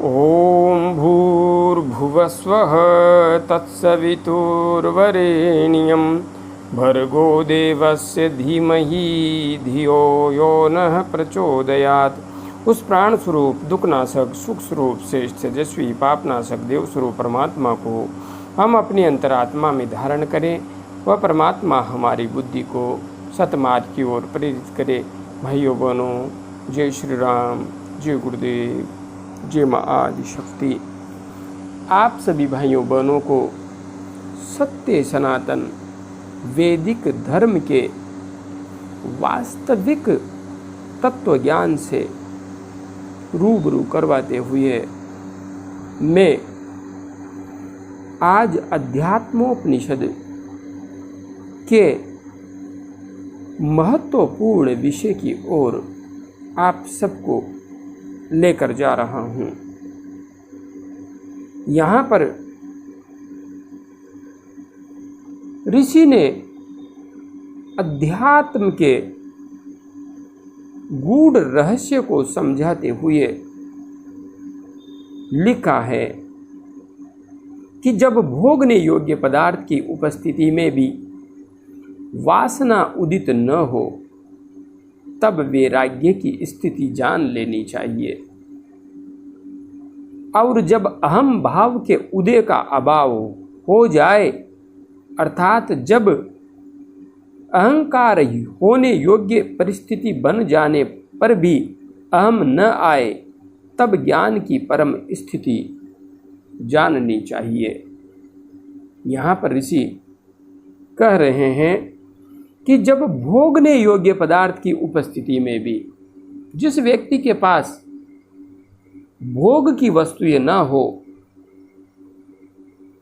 ॐ भूर्भुवस्वः तत्सवितुर्वरेण्यं भर्गो देवस्य धीमहि धियो यो नः प्रचोदयात्। उस प्राण स्वरूप दुखनाशक सुख स्वरूप श्रेष्ठ तेजस्वी पापनाशक देव स्वरूप परमात्मा को हम अपनी अंतरात्मा में धारण करें। वह परमात्मा हमारी बुद्धि को सतमार्ग की ओर प्रेरित करे। भाइयों बहनों, जय श्री राम, जय गुरुदेव, जय माँ आदि शक्ति। आप सभी भाइयों बहनों को सत्य सनातन वैदिक धर्म के वास्तविक तत्व ज्ञान से रूबरू करवाते हुए मैं आज अध्यात्मोपनिषद के महत्वपूर्ण विषय की ओर आप सबको लेकर जा रहा हूँ। यहाँ पर ऋषि ने अध्यात्म के गूढ़ रहस्य को समझाते हुए लिखा है कि जब भोगने योग्य पदार्थ की उपस्थिति में भी वासना उदित न हो तब वैराग्य की स्थिति जान लेनी चाहिए। और जब अहम भाव के उदय का अभाव हो जाए, अर्थात जब अहंकार होने योग्य परिस्थिति बन जाने पर भी अहम न आए, तब ज्ञान की परम स्थिति जाननी चाहिए। यहाँ पर ऋषि कह रहे हैं कि जब भोगने योग्य पदार्थ की उपस्थिति में भी जिस व्यक्ति के पास भोग की वस्तुएं न हो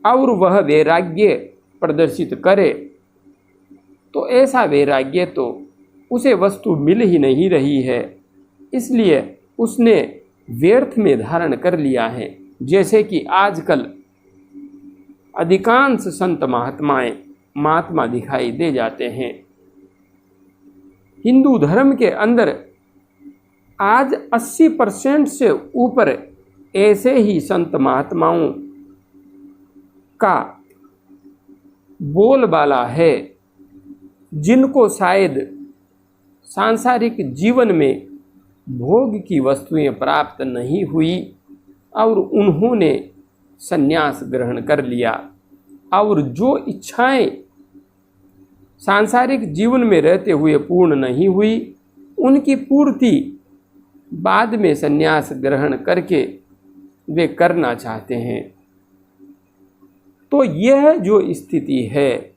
और वह वैराग्य प्रदर्शित करे, तो ऐसा वैराग्य तो उसे वस्तु मिल ही नहीं रही है, इसलिए उसने व्यर्थ में धारण कर लिया है। जैसे कि आजकल अधिकांश संत महात्मा दिखाई दे जाते हैं। हिंदू धर्म के अंदर आज 80% से ऊपर ऐसे ही संत महात्माओं का बोलबाला है जिनको शायद सांसारिक जीवन में भोग की वस्तुएं प्राप्त नहीं हुई और उन्होंने संन्यास ग्रहण कर लिया, और जो इच्छाएं सांसारिक जीवन में रहते हुए पूर्ण नहीं हुई, उनकी पूर्ति बाद में संन्यास ग्रहण करके वे करना चाहते हैं। तो यह जो स्थिति है,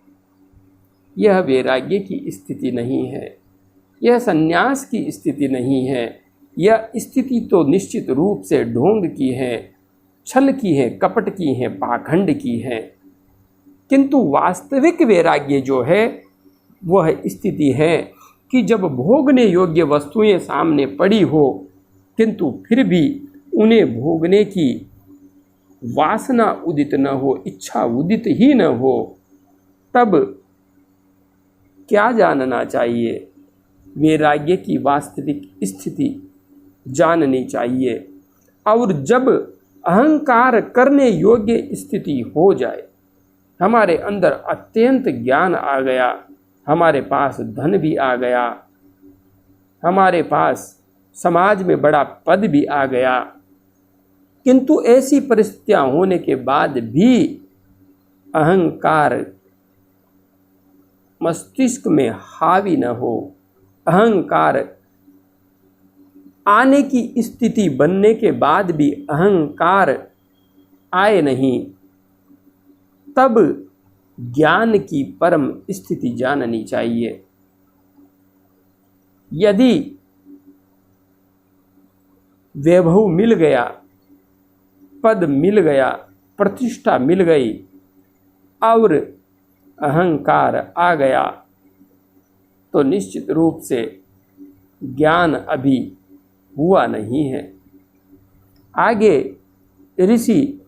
यह वैराग्य की स्थिति नहीं है, यह संन्यास की स्थिति नहीं है। यह स्थिति तो निश्चित रूप से ढोंग की है, छल की है, कपट की है, पाखंड की है। किंतु वास्तविक वैराग्य जो है वह स्थिति है कि जब भोगने योग्य वस्तुएं सामने पड़ी हो किंतु फिर भी उन्हें भोगने की वासना उदित न हो, इच्छा उदित ही न हो, तब क्या जानना चाहिए? वैराग्य की वास्तविक स्थिति जाननी चाहिए। और जब अहंकार करने योग्य स्थिति हो जाए, हमारे अंदर अत्यंत ज्ञान आ गया, हमारे पास धन भी आ गया, हमारे पास समाज में बड़ा पद भी आ गया, किंतु ऐसी परिस्थितियां होने के बाद भी अहंकार मस्तिष्क में हावी न हो, अहंकार आने की स्थिति बनने के बाद भी अहंकार आए नहीं, तब ज्ञान की परम स्थिति जाननी चाहिए। यदि वैभव मिल गया, पद मिल गया, प्रतिष्ठा मिल गई और अहंकार आ गया, तो निश्चित रूप से ज्ञान अभी हुआ नहीं है। आगे ऋषि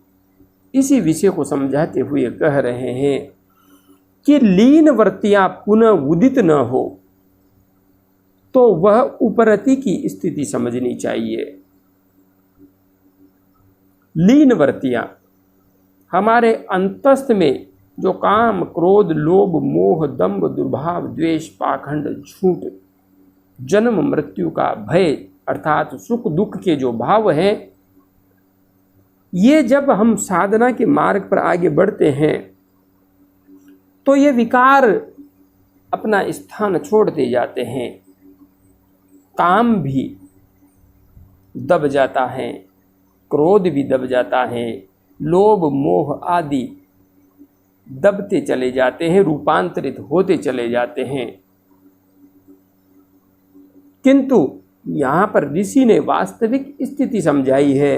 इसी विषय को समझाते हुए कह रहे हैं कि लीन वृत्तियां पुनः उदित न हो तो वह उपरति की स्थिति समझनी चाहिए। लीन वृत्तियाँ, हमारे अंतस्थ में जो काम, क्रोध, लोभ, मोह, दंभ, दुर्भाव, द्वेष, पाखंड, झूठ, जन्म मृत्यु का भय अर्थात सुख दुख के जो भाव हैं, ये जब हम साधना के मार्ग पर आगे बढ़ते हैं तो ये विकार अपना स्थान छोड़ते जाते हैं। काम भी दब जाता है, क्रोध भी दब जाता है, लोभ मोह आदि दबते चले जाते हैं, रूपांतरित होते चले जाते हैं। किंतु यहाँ पर ऋषि ने वास्तविक स्थिति समझाई है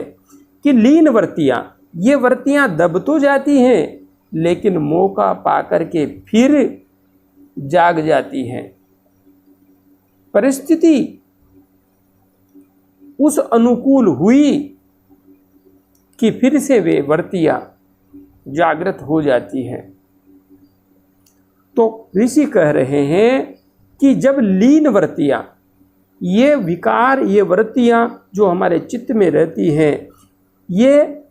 कि लीन वृत्तियाँ, ये वृत्तियाँ दब तो जाती हैं लेकिन मौका पाकर के फिर जाग जाती हैं। परिस्थिति उस अनुकूल हुई कि फिर से वे वृत्तियाँ जागृत हो जाती हैं। तो ऋषि कह रहे हैं कि जब लीन वृत्तियाँ, ये विकार, ये वृत्तियाँ जो हमारे चित्त में रहती हैं, ये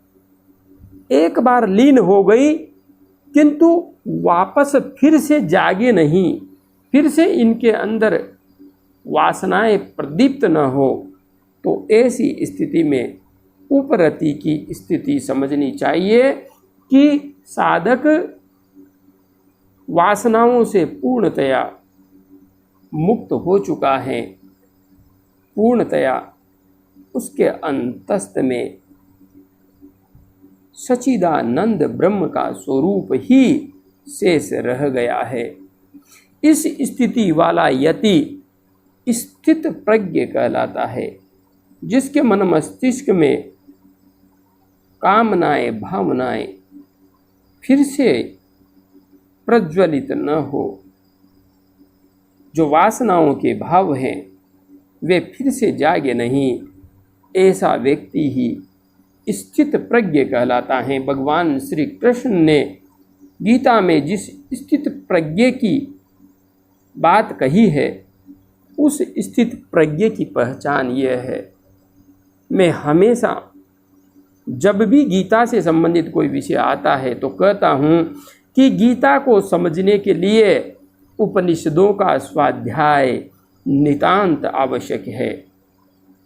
एक बार लीन हो गई किंतु वापस फिर से जागे नहीं, फिर से इनके अंदर वासनाएं प्रदीप्त न हो, तो ऐसी स्थिति में उपरति की स्थिति समझनी चाहिए कि साधक वासनाओं से पूर्णतया मुक्त हो चुका है, पूर्णतया उसके अंतस्थ में सच्चिदानंद ब्रह्म का स्वरूप ही शेष रह गया है। इस स्थिति वाला यति स्थित प्रज्ञ कहलाता है, जिसके मन मस्तिष्क में कामनाएं भावनाएं फिर से प्रज्वलित न हो, जो वासनाओं के भाव हैं वे फिर से जागे नहीं, ऐसा व्यक्ति ही स्थित प्रज्ञ कहलाता है। भगवान श्री कृष्ण ने गीता में जिस स्थित प्रज्ञ की बात कही है, उस स्थित प्रज्ञ की पहचान यह है। मैं हमेशा जब भी गीता से संबंधित कोई विषय आता है तो कहता हूँ कि गीता को समझने के लिए उपनिषदों का स्वाध्याय नितांत आवश्यक है।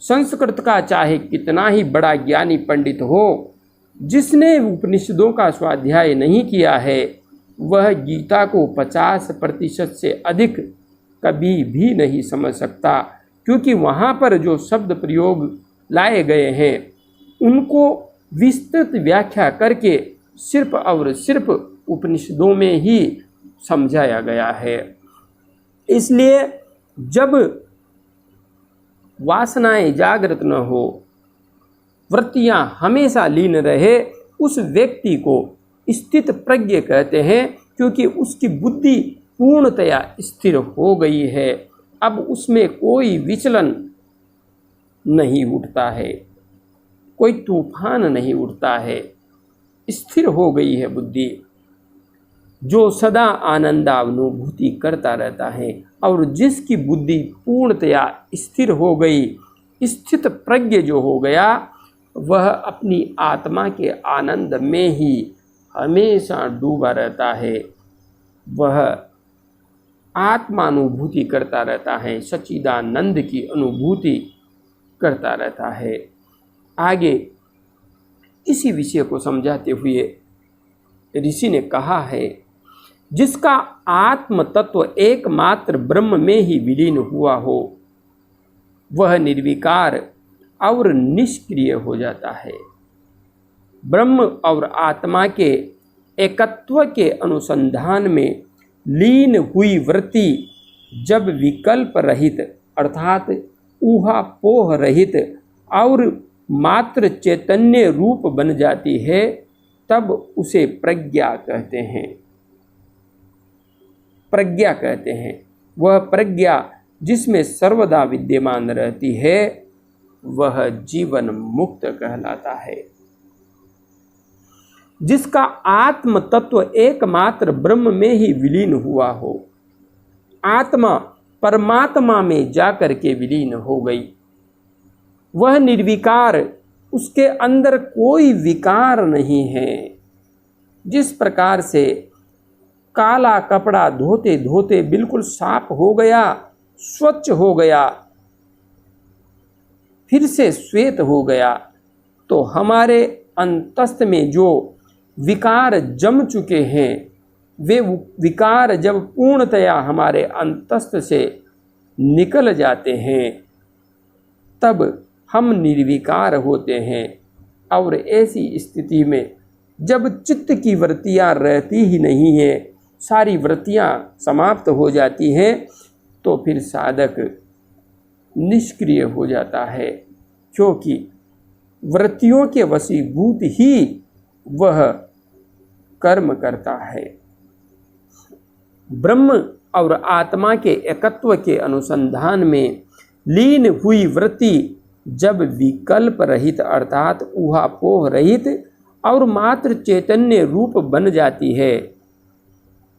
संस्कृत का चाहे कितना ही बड़ा ज्ञानी पंडित हो, जिसने उपनिषदों का स्वाध्याय नहीं किया है, वह गीता को 50% से अधिक कभी भी नहीं समझ सकता, क्योंकि वहाँ पर जो शब्द प्रयोग लाए गए हैं उनको विस्तृत व्याख्या करके सिर्फ और सिर्फ उपनिषदों में ही समझाया गया है। इसलिए जब वासनाएं जागृत न हो, वृत्तियां हमेशा लीन रहे, उस व्यक्ति को स्थित प्रज्ञ कहते हैं, क्योंकि उसकी बुद्धि पूर्णतया स्थिर हो गई है। अब उसमें कोई विचलन नहीं उठता है, कोई तूफान नहीं उठता है, स्थिर हो गई है बुद्धि, जो सदा आनंदानुभूति करता रहता है। और जिसकी बुद्धि पूर्णतया स्थिर हो गई, स्थित प्रज्ञ जो हो गया, वह अपनी आत्मा के आनंद में ही हमेशा डूबा रहता है। वह आत्मानुभूति करता रहता है, सच्चिदानंद की अनुभूति करता रहता है। आगे इसी विषय को समझाते हुए ऋषि ने कहा है, जिसका आत्म तत्व एकमात्र ब्रह्म में ही विलीन हुआ हो, वह निर्विकार और निष्क्रिय हो जाता है। ब्रह्म और आत्मा के एकत्व के अनुसंधान में लीन हुई वृत्ति जब विकल्प रहित अर्थात ऊहापोह रहित और मात्र चैतन्य रूप बन जाती है, तब उसे प्रज्ञा कहते हैं। प्रज्ञा कहते हैं वह प्रज्ञा जिसमें सर्वदा विद्यमान रहती है, वह जीवन मुक्त कहलाता है। जिसका आत्म तत्व एकमात्र ब्रह्म में ही विलीन हुआ हो, आत्मा परमात्मा में जाकर के विलीन हो गई, वह निर्विकार उसके अंदर कोई विकार नहीं है। जिस प्रकार से काला कपड़ा धोते धोते बिल्कुल साफ हो गया, स्वच्छ हो गया, फिर से श्वेत हो गया, तो हमारे अंतस्थ में जो विकार जम चुके हैं, वे विकार जब पूर्णतया हमारे अंतस्थ से निकल जाते हैं, तब हम निर्विकार होते हैं। और ऐसी स्थिति में जब चित्त की वृत्तियाँ रहती ही नहीं है, सारी वृत्तियाँ समाप्त हो जाती हैं, तो फिर साधक निष्क्रिय हो जाता है, क्योंकि वृत्तियों के वशीभूत ही वह कर्म करता है। ब्रह्म और आत्मा के एकत्व के अनुसंधान में लीन हुई वृत्ति जब विकल्प रहित अर्थात ऊहापोह रहित और मात्र चैतन्य रूप बन जाती है,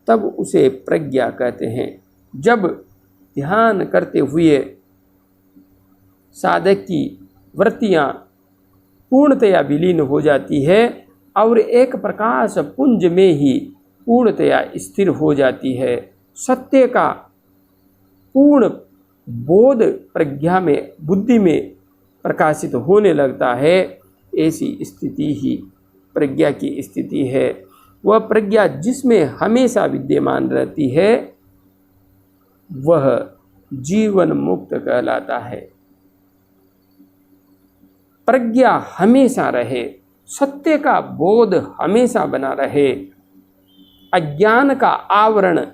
तब उसे प्रज्ञा कहते हैं। जब ध्यान करते हुए साधक की वृत्तियाँ पूर्णतया विलीन हो जाती है और एक प्रकाश पुंज में ही पूर्णतया स्थिर हो जाती है, सत्य का पूर्ण बोध प्रज्ञा में, बुद्धि में प्रकाशित होने लगता है, ऐसी स्थिति ही प्रज्ञा की स्थिति है। वह प्रज्ञा जिसमें हमेशा विद्यमान रहती है, वह जीवन मुक्त कहलाता है। प्रज्ञा हमेशा रहे, सत्य का बोध हमेशा बना रहे, अज्ञान का आवरण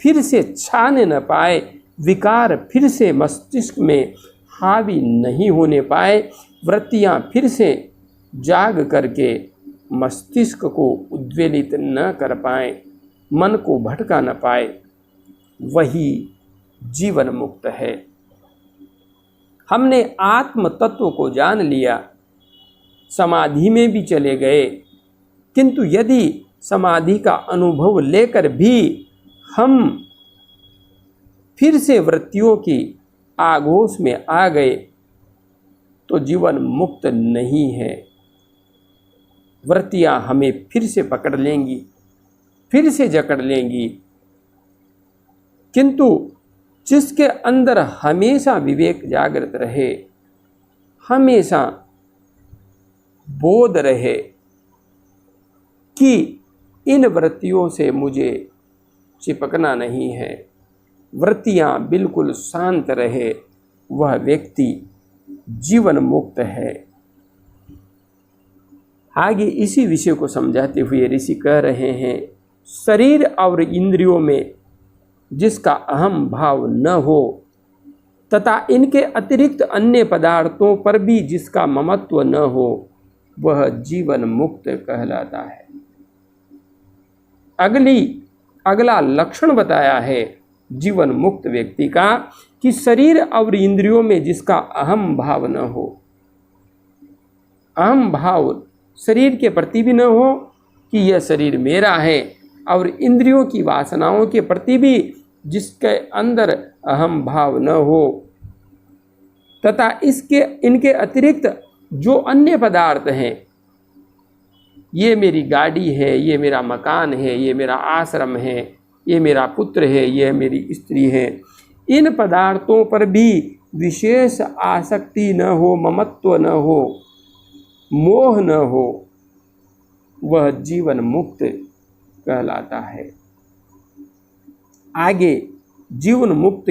फिर से छाने न पाए, विकार फिर से मस्तिष्क में हावी नहीं होने पाए, वृत्तियाँ फिर से जाग करके मस्तिष्क को उद्वेलित न कर पाए, मन को भटका न पाए, वही जीवन मुक्त है। हमने आत्म तत्व को जान लिया, समाधि में भी चले गए, किंतु यदि समाधि का अनुभव लेकर भी हम फिर से वृत्तियों की आगोश में आ गए, तो जीवन मुक्त नहीं है। वृत्तियाँ हमें फिर से पकड़ लेंगी, फिर से जकड़ लेंगी, किंतु जिसके अंदर हमेशा विवेक जागृत रहे, हमेशा बोध रहे कि इन वृत्तियों से मुझे चिपकना नहीं है, वृत्तियाँ बिल्कुल शांत रहे, वह व्यक्ति जीवन मुक्त है। आगे इसी विषय को समझाते हुए ऋषि कह रहे हैं, शरीर और इंद्रियों में जिसका अहम भाव न हो तथा इनके अतिरिक्त अन्य पदार्थों पर भी जिसका ममत्व न हो, वह जीवन मुक्त कहलाता है। अगला लक्षण बताया है जीवन मुक्त व्यक्ति का कि शरीर और इंद्रियों में जिसका अहम भाव न हो। अहम भाव शरीर के प्रति भी न हो कि यह शरीर मेरा है, और इंद्रियों की वासनाओं के प्रति भी जिसके अंदर अहम भाव न हो, तथा इनके अतिरिक्त जो अन्य पदार्थ हैं, ये मेरी गाड़ी है, ये मेरा मकान है, ये मेरा आश्रम है, ये मेरा पुत्र है, ये मेरी स्त्री है, इन पदार्थों पर भी विशेष आसक्ति न हो, ममत्व न हो, मोह न हो, वह जीवन मुक्त कहलाता है। आगे जीवन मुक्त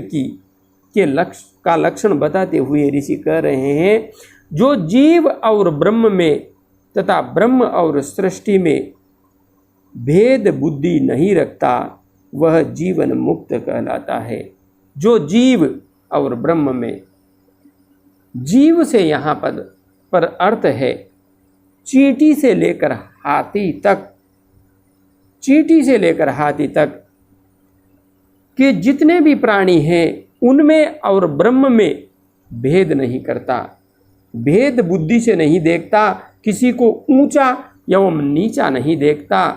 के लक्षण बताते हुए ऋषि कह रहे हैं, जो जीव और ब्रह्म में तथा ब्रह्म और सृष्टि में भेद बुद्धि नहीं रखता, वह जीवन मुक्त कहलाता है। जो जीव और ब्रह्म में, जीव से यहाँ पर अर्थ है चींटी से लेकर हाथी तक, चींटी से लेकर हाथी तक के जितने भी प्राणी हैं, उनमें और ब्रह्म में भेद नहीं करता, भेद बुद्धि से नहीं देखता, किसी को ऊंचा एवं नीचा नहीं देखता,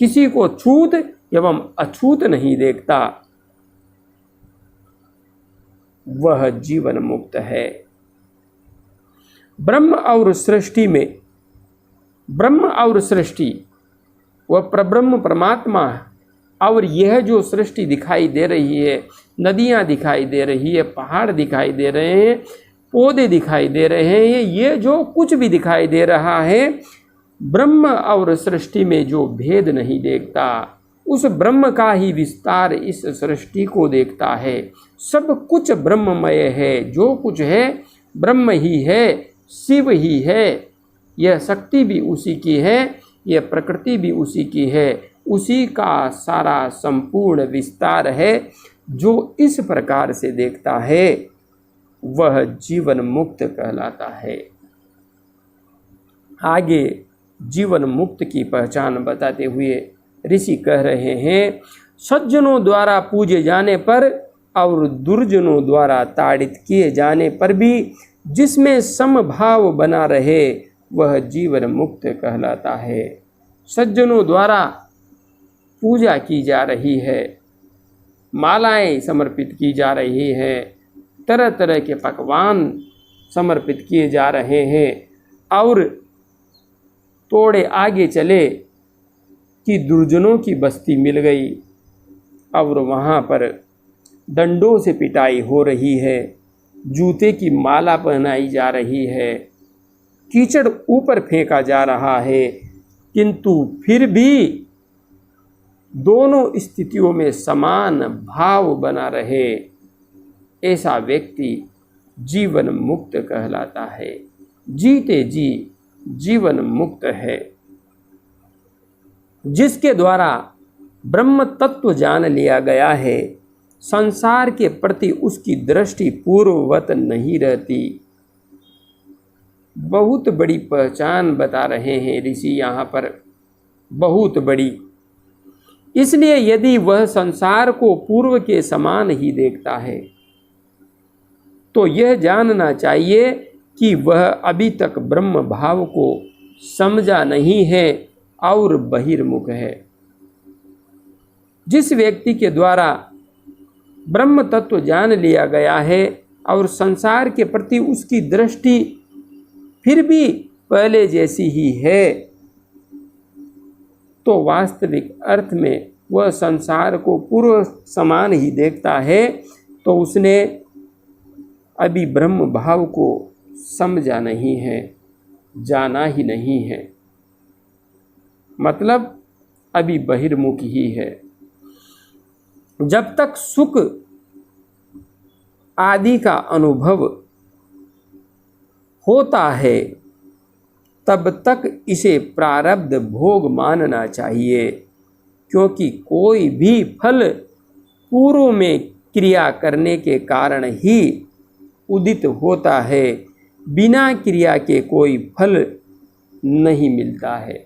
किसी को छूत एवं अछूत नहीं देखता, वह जीवन मुक्त है। ब्रह्म और सृष्टि में, ब्रह्म और सृष्टि वह परब्रह्म परमात्मा है। और यह जो सृष्टि दिखाई दे रही है, नदियाँ दिखाई दे रही है, पहाड़ दिखाई दे रहे हैं, पौधे दिखाई दे रहे हैं, ये जो कुछ भी दिखाई दे रहा है, ब्रह्म और सृष्टि में जो भेद नहीं देखता, उस ब्रह्म का ही विस्तार इस सृष्टि को देखता है। सब कुछ ब्रह्ममय है, जो कुछ है ब्रह्म ही है, शिव ही है। यह शक्ति भी उसी की है, यह प्रकृति भी उसी की है, उसी का सारा संपूर्ण विस्तार है। जो इस प्रकार से देखता है वह जीवन मुक्त कहलाता है। आगे जीवन मुक्त की पहचान बताते हुए ऋषि कह रहे हैं, सज्जनों द्वारा पूजे जाने पर और दुर्जनों द्वारा ताड़ित किए जाने पर भी जिसमें समभाव बना रहे वह जीवन मुक्त कहलाता है। सज्जनों द्वारा पूजा की जा रही है, मालाएं समर्पित की जा रही हैं, तरह तरह के पकवान समर्पित किए जा रहे हैं, और थोड़े आगे चले कि दुर्जनों की बस्ती मिल गई और वहाँ पर डंडों से पिटाई हो रही है, जूते की माला पहनाई जा रही है, कीचड़ ऊपर फेंका जा रहा है, किंतु फिर भी दोनों स्थितियों में समान भाव बना रहे, ऐसा व्यक्ति जीवन मुक्त कहलाता है। जीते जी जीवन मुक्त है। जिसके द्वारा ब्रह्म तत्व जान लिया गया है, संसार के प्रति उसकी दृष्टि पूर्ववत नहीं रहती। बहुत बड़ी पहचान बता रहे हैं ऋषि यहाँ पर, बहुत बड़ी। इसलिए यदि वह संसार को पूर्व के समान ही देखता है तो यह जानना चाहिए कि वह अभी तक ब्रह्म भाव को समझा नहीं है और बहिर्मुख है। जिस व्यक्ति के द्वारा ब्रह्म तत्व जान लिया गया है और संसार के प्रति उसकी दृष्टि फिर भी पहले जैसी ही है, तो वास्तविक अर्थ में वह संसार को पूर्व समान ही देखता है, तो उसने अभी ब्रह्म भाव को समझा नहीं है, जाना ही नहीं है, मतलब अभी बहिर्मुख ही है। जब तक सुख आदि का अनुभव होता है तब तक इसे प्रारब्ध भोग मानना चाहिए, क्योंकि कोई भी फल पूर्व में क्रिया करने के कारण ही उदित होता है, बिना क्रिया के कोई फल नहीं मिलता है।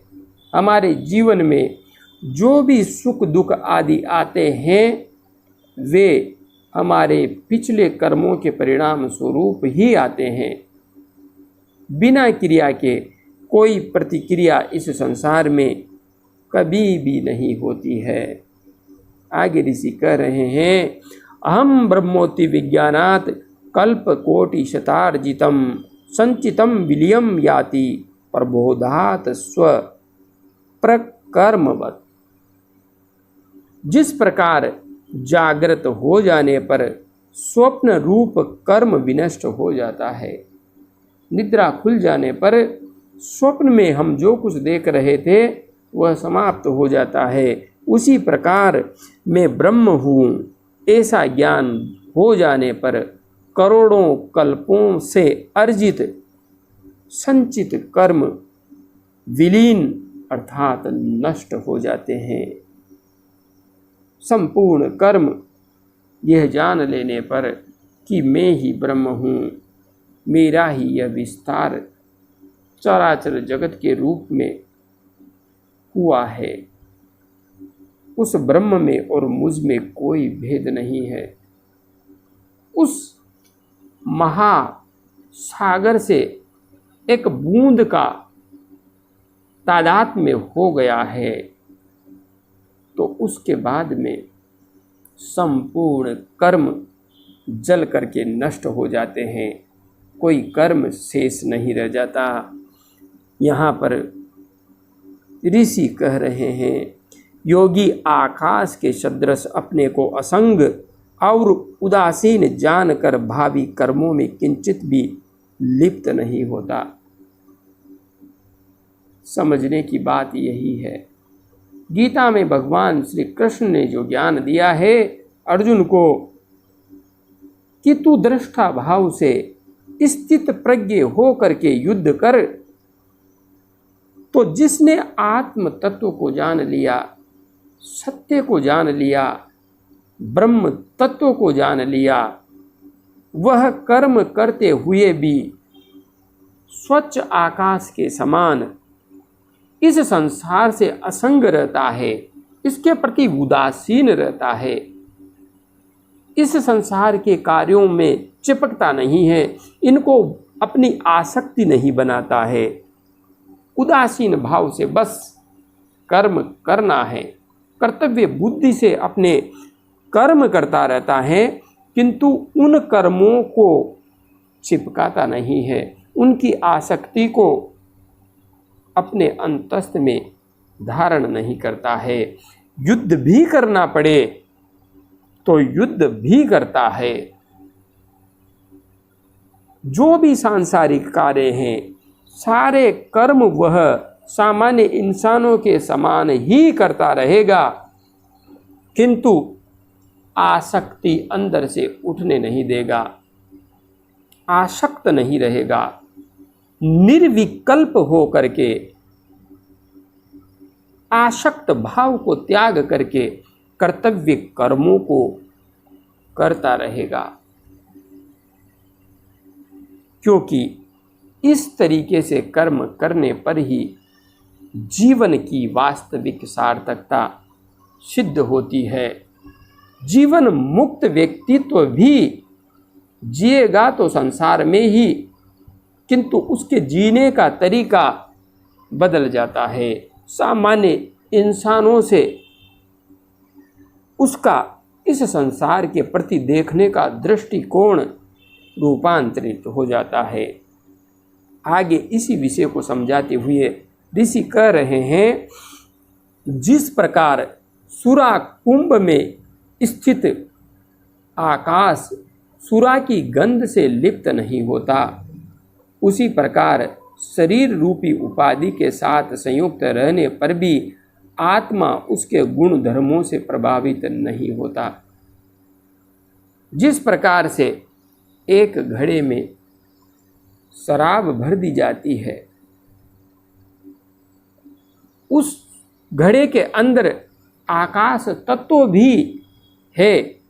हमारे जीवन में जो भी सुख दुख आदि आते हैं वे हमारे पिछले कर्मों के परिणाम स्वरूप ही आते हैं। बिना क्रिया के कोई प्रतिक्रिया इस संसार में कभी भी नहीं होती है। आगे ऋषि कह रहे हैं, अहम ब्रह्मोति विज्ञानात् कल्प कोटि शतार्जितम संचितम विलियम याति प्रबोधात स्व प्रकर्मवत्। जिस प्रकार जागृत हो जाने पर स्वप्न रूप कर्म विनष्ट हो जाता है, निद्रा खुल जाने पर स्वप्न में हम जो कुछ देख रहे थे वह समाप्त हो जाता है, उसी प्रकार मैं ब्रह्म हूँ ऐसा ज्ञान हो जाने पर करोड़ों कल्पों से अर्जित संचित कर्म विलीन अर्थात नष्ट हो जाते हैं। संपूर्ण कर्म यह जान लेने पर कि मैं ही ब्रह्म हूँ, मेरा ही यह विस्तार चराचर जगत के रूप में हुआ है, उस ब्रह्म में और मुझ में कोई भेद नहीं है। उस महासागर से एक बूंद का तादात्म्य हो गया है तो उसके बाद में संपूर्ण कर्म जल करके नष्ट हो जाते हैं। कोई कर्म शेष नहीं रह जाता। यहाँ पर ऋषि कह रहे हैं, योगी आकाश के सदृश अपने को असंग और उदासीन जानकर भावी कर्मों में किंचित भी लिप्त नहीं होता। समझने की बात यही है। गीता में भगवान श्री कृष्ण ने जो ज्ञान दिया है अर्जुन को कि तू दृष्टा भाव से स्थित प्रज्ञ हो करके युद्ध कर, तो जिसने आत्म तत्व को जान लिया, सत्य को जान लिया, ब्रह्म तत्व को जान लिया, वह कर्म करते हुए भी स्वच्छ आकाश के समान इस संसार से असंग रहता है, इसके प्रति उदासीन रहता है, इस संसार के कार्यों में चिपकता नहीं है, इनको अपनी आसक्ति नहीं बनाता है, उदासीन भाव से बस कर्म करना है, कर्तव्य बुद्धि से अपने कर्म करता रहता है, किंतु उन कर्मों को चिपकाता नहीं है, उनकी आसक्ति को अपने अंतस्थ में धारण नहीं करता है। युद्ध भी करना पड़े तो युद्ध भी करता है। जो भी सांसारिक कार्य हैं, सारे कर्म वह सामान्य इंसानों के समान ही करता रहेगा, किंतु आसक्ति अंदर से उठने नहीं देगा, आसक्त नहीं रहेगा। निर्विकल्प हो करके आसक्त भाव को त्याग करके कर्तव्य कर्मों को करता रहेगा, क्योंकि इस तरीके से कर्म करने पर ही जीवन की वास्तविक सार्थकता सिद्ध होती है। जीवन मुक्त व्यक्तित्व भी जिएगा तो संसार में ही, किंतु उसके जीने का तरीका बदल जाता है। सामान्य इंसानों से उसका इस संसार के प्रति देखने का दृष्टिकोण रूपांतरित हो जाता है। आगे इसी विषय को समझाते हुए ऋषि कह रहे हैं, जिस प्रकार सुरा कुंभ में स्थित आकाश सुरा की गंध से लिप्त नहीं होता, उसी प्रकार शरीर रूपी उपाधि के साथ संयुक्त रहने पर भी आत्मा उसके गुण धर्मों से प्रभावित नहीं होता। जिस प्रकार से एक घड़े में शराब भर दी जाती है, उस घड़े के अंदर आकाश तत्व भी है,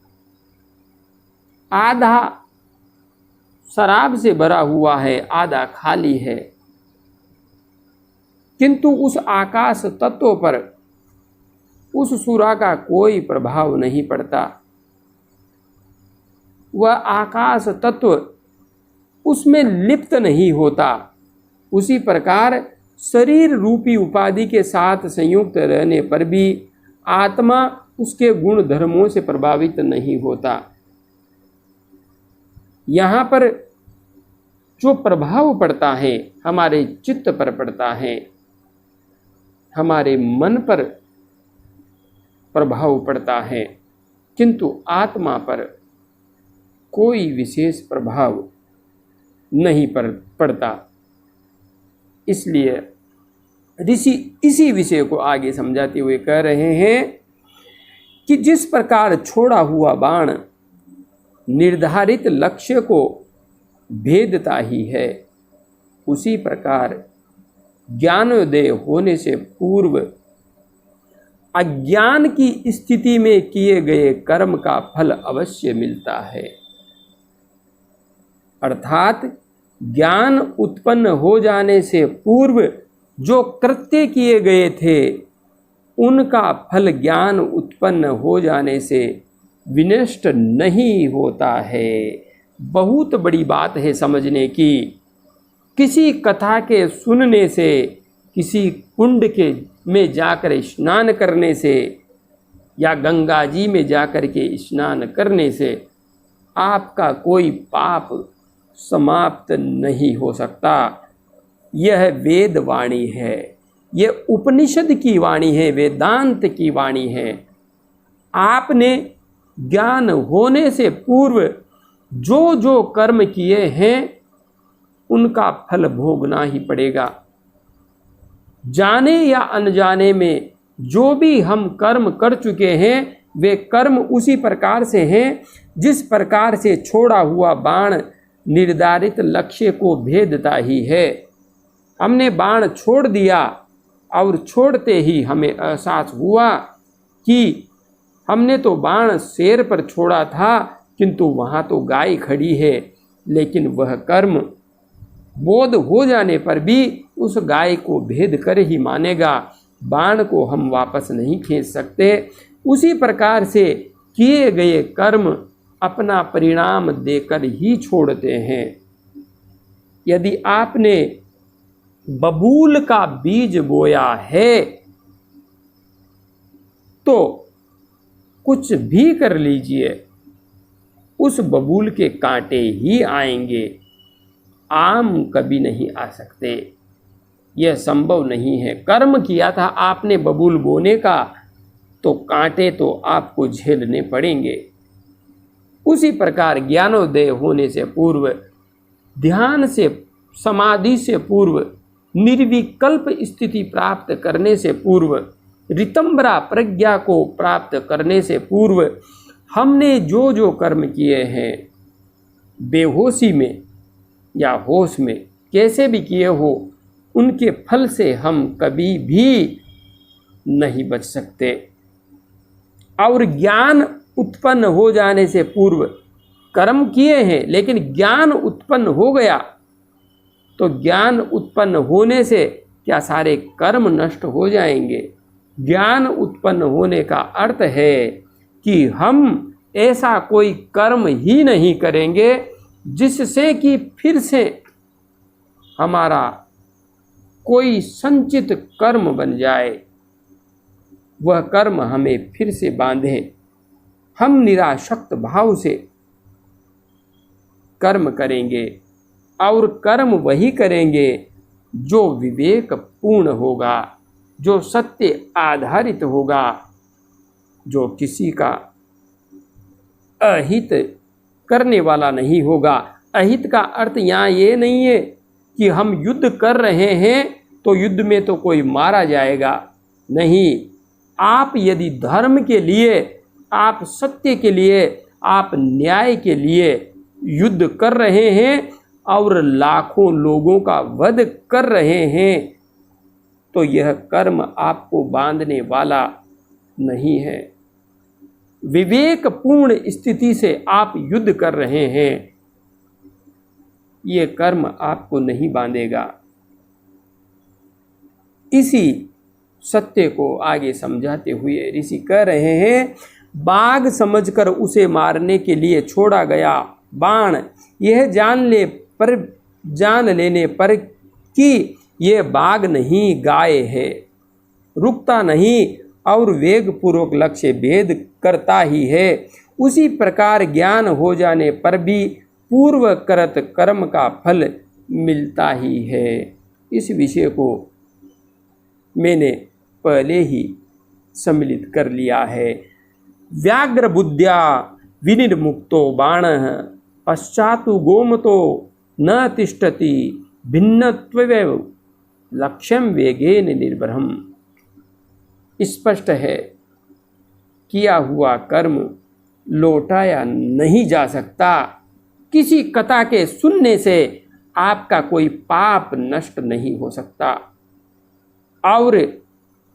आधा शराब से भरा हुआ है, आधा खाली है, किंतु उस आकाश तत्व पर उस सुरा का कोई प्रभाव नहीं पड़ता। वह आकाश तत्व उसमें लिप्त नहीं होता। उसी प्रकार शरीर रूपी उपाधि के साथ संयुक्त रहने पर भी आत्मा उसके गुण धर्मों से प्रभावित नहीं होता। यहाँ पर जो प्रभाव पड़ता है हमारे चित्त पर पड़ता है, हमारे मन पर प्रभाव पड़ता है, किंतु आत्मा पर कोई विशेष प्रभाव नहीं पड़ता। इसलिए ऋषि इसी विषय को आगे समझाते हुए कह रहे हैं कि जिस प्रकार छोड़ा हुआ बाण निर्धारित लक्ष्य को भेदता ही है, उसी प्रकार ज्ञानोदय होने से पूर्व अज्ञान की स्थिति में किए गए कर्म का फल अवश्य मिलता है। अर्थात ज्ञान उत्पन्न हो जाने से पूर्व जो कृत्य किए गए थे, उनका फल ज्ञान उत्पन्न हो जाने से विनष्ट नहीं होता है। बहुत बड़ी बात है समझने की। किसी कथा के सुनने से, किसी कुंड के में जाकर स्नान करने से या गंगा जी में जाकर के स्नान करने से आपका कोई पाप समाप्त नहीं हो सकता। यह वेद वाणी है, यह उपनिषद की वाणी है, वेदांत की वाणी है। आपने ज्ञान होने से पूर्व जो जो कर्म किए हैं उनका फल भोगना ही पड़ेगा। जाने या अनजाने में जो भी हम कर्म कर चुके हैं वे कर्म उसी प्रकार से हैं जिस प्रकार से छोड़ा हुआ बाण निर्धारित लक्ष्य को भेदता ही है। हमने बाण छोड़ दिया और छोड़ते ही हमें एहसास हुआ कि हमने तो बाण शेर पर छोड़ा था, किंतु वहाँ तो गाय खड़ी है। लेकिन वह कर्म बोध हो जाने पर भी उस गाय को भेद कर ही मानेगा, बाण को हम वापस नहीं खींच सकते। उसी प्रकार से किए गए कर्म अपना परिणाम देकर ही छोड़ते हैं। यदि आपने बबूल का बीज बोया है तो कुछ भी कर लीजिए, उस बबूल के कांटे ही आएंगे, आम कभी नहीं आ सकते। यह संभव नहीं है। कर्म किया था आपने बबूल बोने का तो कांटे तो आपको झेलने पड़ेंगे। उसी प्रकार ज्ञानोदय होने से पूर्व, ध्यान से, समाधि से पूर्व, निर्विकल्प स्थिति प्राप्त करने से पूर्व, ऋतंबरा प्रज्ञा को प्राप्त करने से पूर्व हमने जो जो कर्म किए हैं, बेहोशी में या होश में, कैसे भी किए हो, उनके फल से हम कभी भी नहीं बच सकते। और ज्ञान उत्पन्न हो जाने से पूर्व कर्म किए हैं लेकिन ज्ञान उत्पन्न हो गया तो ज्ञान उत्पन्न होने से क्या सारे कर्म नष्ट हो जाएंगे? ज्ञान उत्पन्न होने का अर्थ है कि हम ऐसा कोई कर्म ही नहीं करेंगे जिससे कि फिर से हमारा कोई संचित कर्म बन जाए, वह कर्म हमें फिर से बांधे। हम निराशक्त भाव से कर्म करेंगे और कर्म वही करेंगे जो विवेक पूर्ण होगा, जो सत्य आधारित होगा, जो किसी का अहित करने वाला नहीं होगा। अहित का अर्थ यहाँ ये नहीं है कि हम युद्ध कर रहे हैं तो युद्ध में तो कोई मारा जाएगा, नहीं। आप यदि धर्म के लिए, आप सत्य के लिए, आप न्याय के लिए युद्ध कर रहे हैं और लाखों लोगों का वध कर रहे हैं तो यह कर्म आपको बांधने वाला नहीं है। विवेक पूर्ण स्थिति से आप युद्ध कर रहे हैं, ये कर्म आपको नहीं बांधेगा। इसी सत्य को आगे समझाते हुए ऋषि कह रहे हैं, बाघ समझकर उसे मारने के लिए छोड़ा गया बाण यह जान लेने पर कि यह बाघ नहीं गाय है, रुकता नहीं और वेगपूर्वक लक्ष्य भेद करता ही है। उसी प्रकार ज्ञान हो जाने पर भी पूर्व करत कर्म का फल मिलता ही है। इस विषय को मैंने पहले ही सम्मिलित कर लिया है। व्याघ्र बुद्ध्या विनिर्मुक्तो बाणः पश्चातु गोमतो न तिष्ठति भिन्नत्वेव लक्ष्यम वेगेन निर्भरम। स्पष्ट है, किया हुआ कर्म लौटाया नहीं जा सकता। किसी कथा के सुनने से आपका कोई पाप नष्ट नहीं हो सकता। और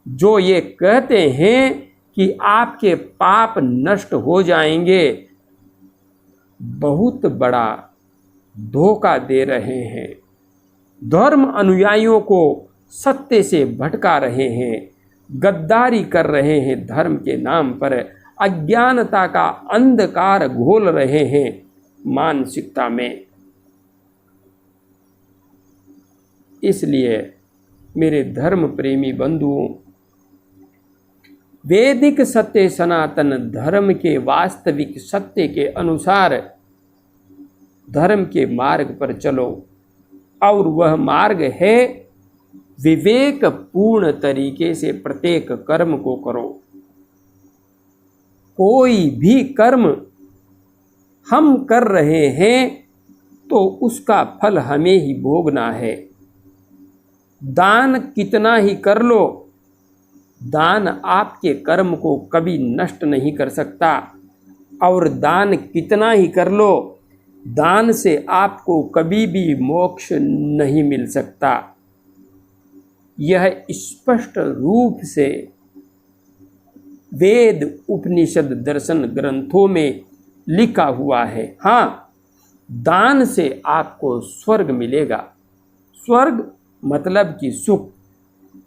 जो ये कहते हैं कि आपके पाप नष्ट हो जाएंगे, बहुत बड़ा धोखा दे रहे हैं। धर्म अनुयायियों को सत्य से भटका रहे हैं, गद्दारी कर रहे हैं, धर्म के नाम पर अज्ञानता का अंधकार घोल रहे हैं मानसिकता में। इसलिए मेरे धर्म प्रेमी बंधुओं, वैदिक सत्य सनातन धर्म के वास्तविक सत्य के अनुसार धर्म के मार्ग पर चलो, और वह मार्ग है विवेक पूर्ण तरीके से प्रत्येक कर्म को करो। कोई भी कर्म हम कर रहे हैं तो उसका फल हमें ही भोगना है। दान कितना ही कर लो, दान आपके कर्म को कभी नष्ट नहीं कर सकता, और दान कितना ही कर लो, दान से आपको कभी भी मोक्ष नहीं मिल सकता। यह स्पष्ट रूप से वेद, उपनिषद, दर्शन ग्रंथों में लिखा हुआ है। हाँ, दान से आपको स्वर्ग मिलेगा। स्वर्ग मतलब कि सुख।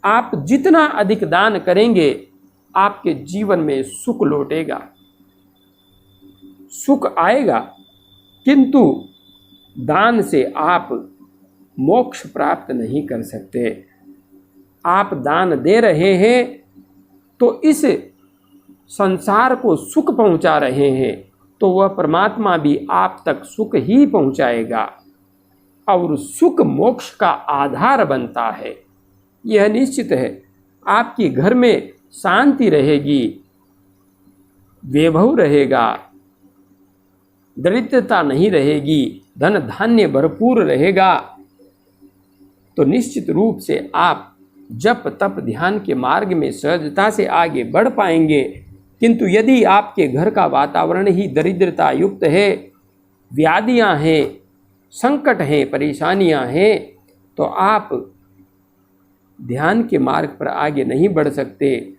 आप जितना अधिक दान करेंगे, आपके जीवन में सुख लौटेगा, सुख आएगा। किंतु दान से आप मोक्ष प्राप्त नहीं कर सकते। आप दान दे रहे हैं तो इस संसार को सुख पहुंचा रहे हैं, तो वह परमात्मा भी आप तक सुख ही पहुंचाएगा, और सुख मोक्ष का आधार बनता है। यह निश्चित है। आपके घर में शांति रहेगी, वैभव रहेगा, दरिद्रता नहीं रहेगी, धन धान्य भरपूर रहेगा, तो निश्चित रूप से आप जप तप ध्यान के मार्ग में सहजता से आगे बढ़ पाएंगे। किंतु यदि आपके घर का वातावरण ही दरिद्रता युक्त है, व्याधियां हैं, संकट हैं, परेशानियां हैं, तो आप ध्यान के मार्ग पर आगे नहीं बढ़ सकते।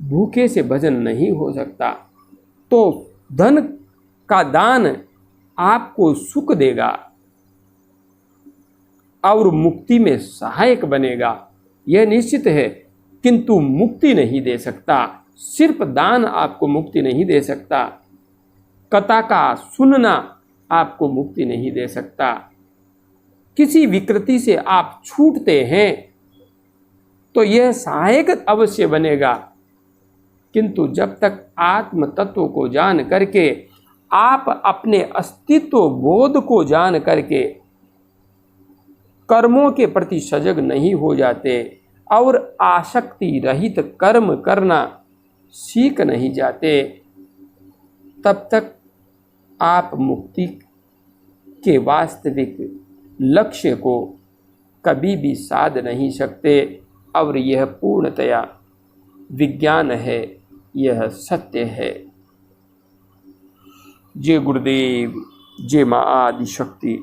भूखे से भजन नहीं हो सकता। तो धन का दान आपको सुख देगा और मुक्ति में सहायक बनेगा, यह निश्चित है। किंतु मुक्ति नहीं दे सकता। सिर्फ दान आपको मुक्ति नहीं दे सकता। कथा का सुनना आपको मुक्ति नहीं दे सकता। किसी विकृति से आप छूटते हैं तो यह सहायक अवश्य बनेगा, किंतु जब तक आत्म तत्व को जान करके, आप अपने अस्तित्व बोध को जान करके कर्मों के प्रति सजग नहीं हो जाते और आसक्ति रहित कर्म करना सीख नहीं जाते, तब तक आप मुक्ति के वास्तविक लक्ष्य को कभी भी साध नहीं सकते। और यह पूर्णतया विज्ञान है, यह सत्य है। जय गुरुदेव, जय मां आदि शक्ति।